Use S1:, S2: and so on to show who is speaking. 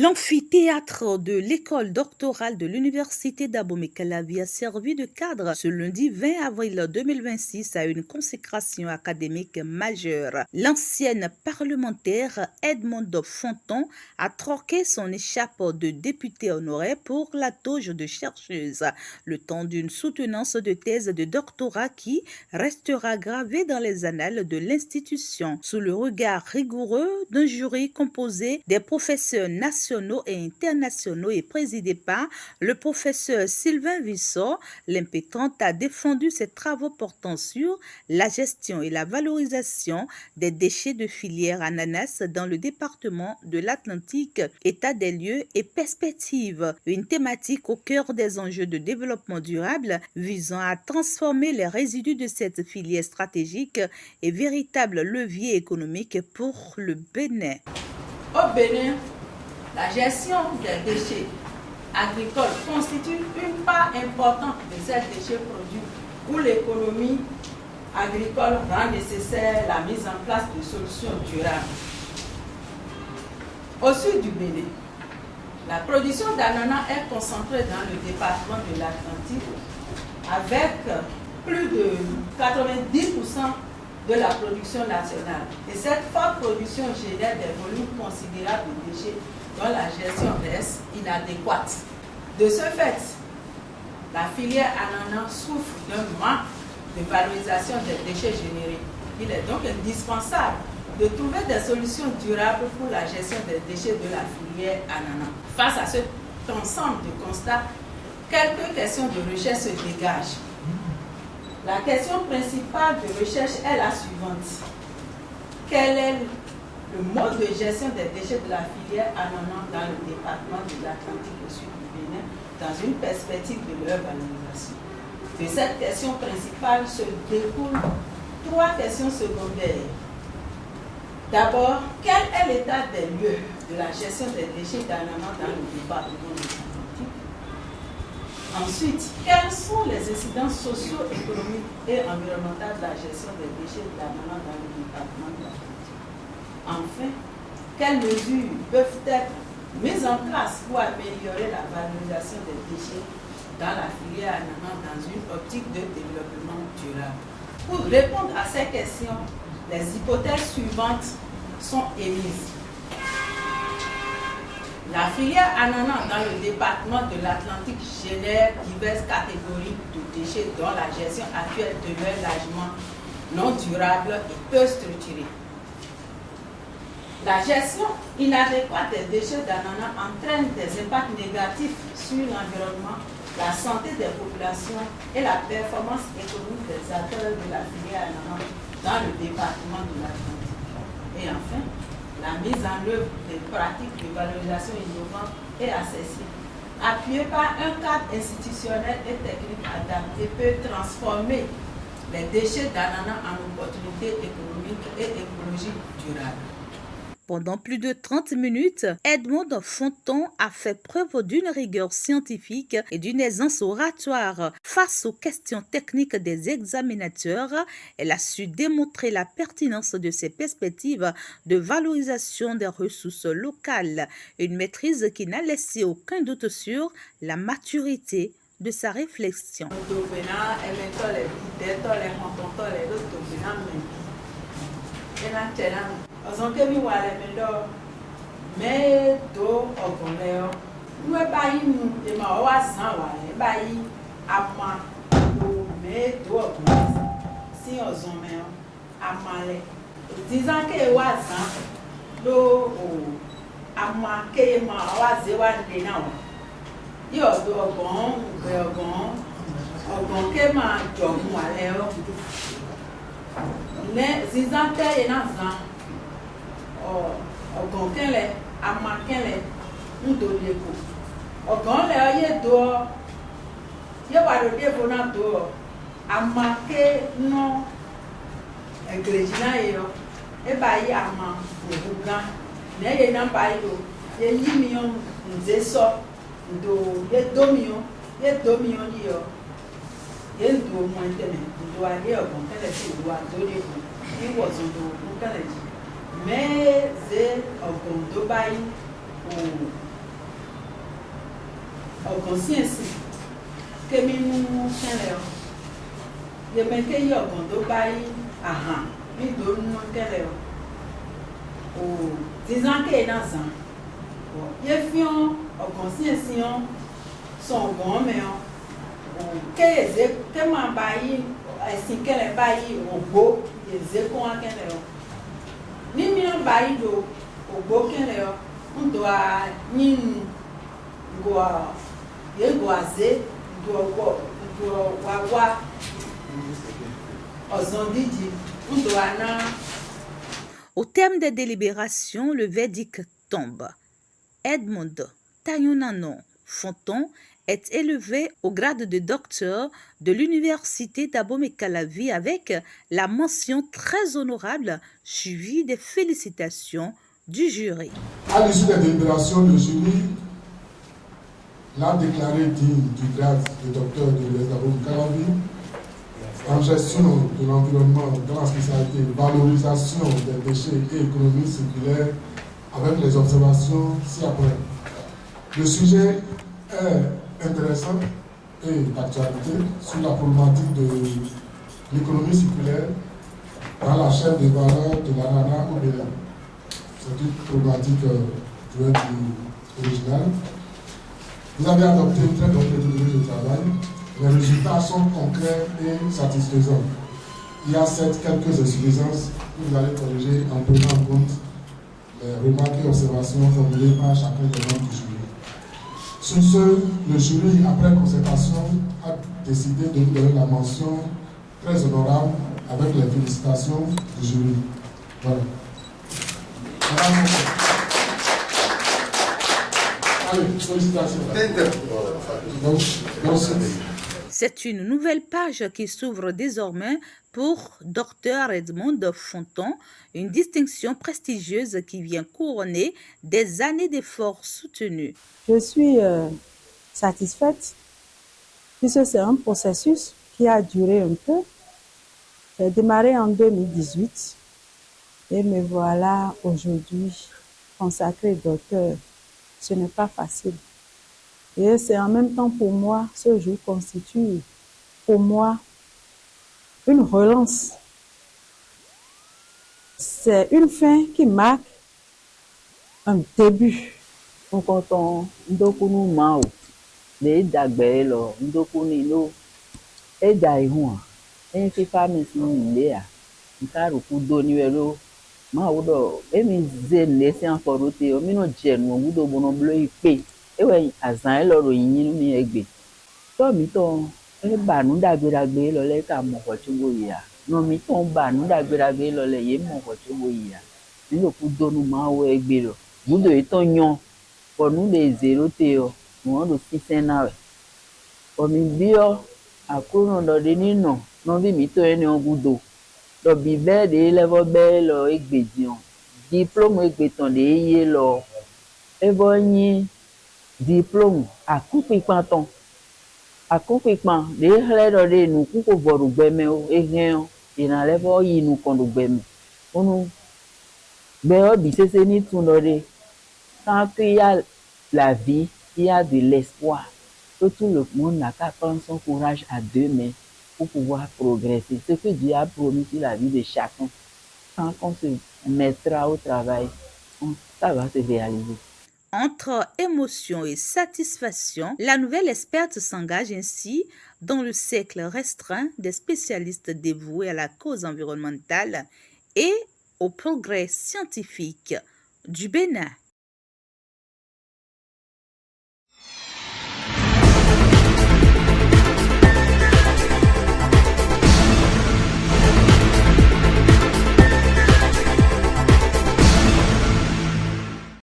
S1: L'amphithéâtre de l'école doctorale de l'Université d'Abomey-Calavi a servi de cadre ce lundi 20 avril 2026 à une consécration académique majeure. L'ancienne parlementaire Edmond Fonton a troqué son écharpe de députée honoraire pour la toge de chercheuse, le temps d'une soutenance de thèse de doctorat qui restera gravée dans les annales de l'institution, sous le regard rigoureux d'un jury composé des professeurs nationaux et internationaux et présidé par le professeur Sylvain Vissot. L'impétrante a défendu ses travaux portant sur la gestion et la valorisation des déchets de filière ananas dans le département de l'Atlantique, état des lieux et perspectives, une thématique au cœur des enjeux de développement durable visant à transformer les résidus de cette filière stratégique et véritable levier économique pour le Bénin.
S2: Au Bénin, la gestion des déchets agricoles constitue une part importante de ces déchets produits où l'économie agricole rend nécessaire la mise en place de solutions durables. Au sud du Bénin, la production d'ananas est concentrée dans le département de l'Atlantique avec plus de 90% de la production nationale. Et cette forte production génère des volumes considérables de déchets dont la gestion reste inadéquate. De ce fait, la filière ananas souffre d'un manque de valorisation des déchets générés. Il est donc indispensable de trouver des solutions durables pour la gestion des déchets de la filière ananas. Face à cet ensemble de constats, quelques questions de recherche se dégagent. La question principale de recherche est la suivante. Quel est le mode de gestion des déchets de la filière ananas dans le département de l'Atlantique au sud du Bénin dans une perspective de leur valorisation? De cette question principale se découlent trois questions secondaires. D'abord, quel est l'état des lieux de la gestion des déchets d'ananas dans le département de l'Atlantique? Ensuite, quelles sont les incidences socio-économiques et environnementales de la gestion des déchets d'ananas dans le département de l'Atlantique? Enfin, quelles mesures peuvent être mises en place pour améliorer la valorisation des déchets dans la filière ananas dans une optique de développement durable? Pour répondre à ces questions, les hypothèses suivantes sont émises. La filière ananas dans le département de l'Atlantique génère diverses catégories de déchets dont la gestion actuelle demeure largement non durable et peu structurée. La gestion inadéquate des déchets d'ananas entraîne des impacts négatifs sur l'environnement, la santé des populations et la performance économique des acteurs de la filière ananas dans le département de l'Atlantique. Et enfin, la mise en œuvre des pratiques de valorisation innovantes et accessibles, appuyée par un cadre institutionnel et technique adapté, peut transformer les déchets d'ananas en opportunités économiques et écologiques durables.
S1: Pendant plus de 30 minutes, Edmond Fonton a fait preuve d'une rigueur scientifique et d'une aisance oratoire. Face aux questions techniques des examinateurs, elle a su démontrer la pertinence de ses perspectives de valorisation des ressources locales, une maîtrise qui n'a laissé aucun doute sur la maturité de sa réflexion.
S2: Ọ̀sán-kémi wà lẹ́mẹ̀lọ́ mẹ́ẹ̀ẹ́dọ́ ọ̀gọ̀nlẹ́ọ́ níwẹ̀ báyìí nu èmọ̀ ọwọ́ àsán wà lẹ́ báyìí àmà lò mẹ́ẹ̀ẹ́dọ́ ọ̀gọ̀nlẹ́ sí ọ̀sán mẹ́ọ́ àmàlẹ́ òtítàké wà sàn ló àmà kéèmọ̀ ọwọ́ àzẹ́ wà lé náà yí ọ̀dọ̀ ọ̀gọ̀n ògbẹ́ ọ̀gọ̀n kéèmọ̀ jọ̀gùn wà lẹ́ọ́ ne zizante yena zan ọgàn kẹlẹ ama kẹlẹ ńdòleko ọgàn lẹ ọyẹ do yẹ wà lóde èbó náà do ama ké nọ ẹgbẹ̀rẹ̀jì náà yẹ ọ eba yẹ ama òwú gán ne yẹ nàmbà yẹ o yẹ yí mi ọ ǹzẹ sọ ǹdò yẹ domi ọ yẹ ọ yẹ ǹdò mọ ẹtẹmẹ ǹdò adé ọgàn kẹlẹ sí ìlú àdódèkù ìwọ̀sùn ǹdò òkú kẹlẹ jì mẹ́ẹ̀ẹ́dẹ́ ọgàn tó báyìí consciência que me não je me que yo quando vai me dou no que o dizem que na zan je fion consciência son bom meu o que ma vai assim que ele vai o go dizer com aquele ni mi vai do o go que ele ndo a nin go a ye go aze do wa
S1: Au terme des délibérations, le verdict tombe. Edmond Tayonanon Fonton est élevé au grade de docteur de l'université d'Abomey-Calavi avec la mention très honorable suivie des félicitations du jury.
S3: À l'issue des délibérations, le jury l'a déclaré digne du grade de docteur de l'université d'Abomey-Calavi en gestion de l'environnement dans la spécialité valorisation des déchets et économie circulaire avec les observations ci-après. Le sujet est intéressant et d'actualité sur la problématique de l'économie circulaire dans la chaîne de valeur de l'ananas au Bénin. C'est une problématique originale. Vous avez adopté une très bonne méthodologie de travail. Les résultats sont concrets et satisfaisants. Il y a certes quelques insuffisances que vous allez corriger en prenant en compte les remarques et observations formulées par chacun des membres du jury. Sur ce, le jury, après concertation, a décidé de nous donner la mention très honorable avec les félicitations du jury. Voilà. Allez, félicitations.
S1: C'est une nouvelle page qui s'ouvre désormais pour Dr Edmond Fonton, une distinction prestigieuse qui vient couronner des années d'efforts soutenus.
S4: Je suis satisfaite puisque c'est un processus qui a duré un peu. J'ai démarré en 2018 et me voilà aujourd'hui consacré docteur. Ce n'est pas facile. Et c'est en même temps pour moi, ce jour constitue pour moi une relance. C'est une fin qui marque un début.
S5: Nkoton ndokunu mao le dagbe lo ndokuni lo e dai hu e fi famisi le a nkaru ku do ni welo ma wo do e mi ze le se an forote o mi no je nu wo do bono blo ipe e we azan e lo ro yin mi egbe to mi to e ba nu dagbe lo le ka mo ko chugo ya no mi to ba nu dagbe lo le ye mo ko chugo ya ni lo ku do nu ma wo egbe lo wo do e to yan pour nous les zéro nous on aussi c'est na pour mi bio a kuno do de nino no bi mi to eni ogudo do bi be de level be lo egbedion diplôme egbeton de ye lo e bo yin diplôme a kupipan ton a kupipan de hele do de nu ku ko boru gbeme o e hen o ina level yi nu kon do gbeme onu be o bi sese ni tun do de quand il y a la vie, il y a de l'espoir. Que tout le monde n'a qu'à prendre son courage à deux mains pour pouvoir progresser. Ce que Dieu a promis sur la vie de chacun, quand on se mettra au travail, ça va se réaliser.
S1: Entre émotion et satisfaction, la nouvelle experte s'engage ainsi dans le cercle restreint des spécialistes dévoués à la cause environnementale et au progrès scientifique du Bénin.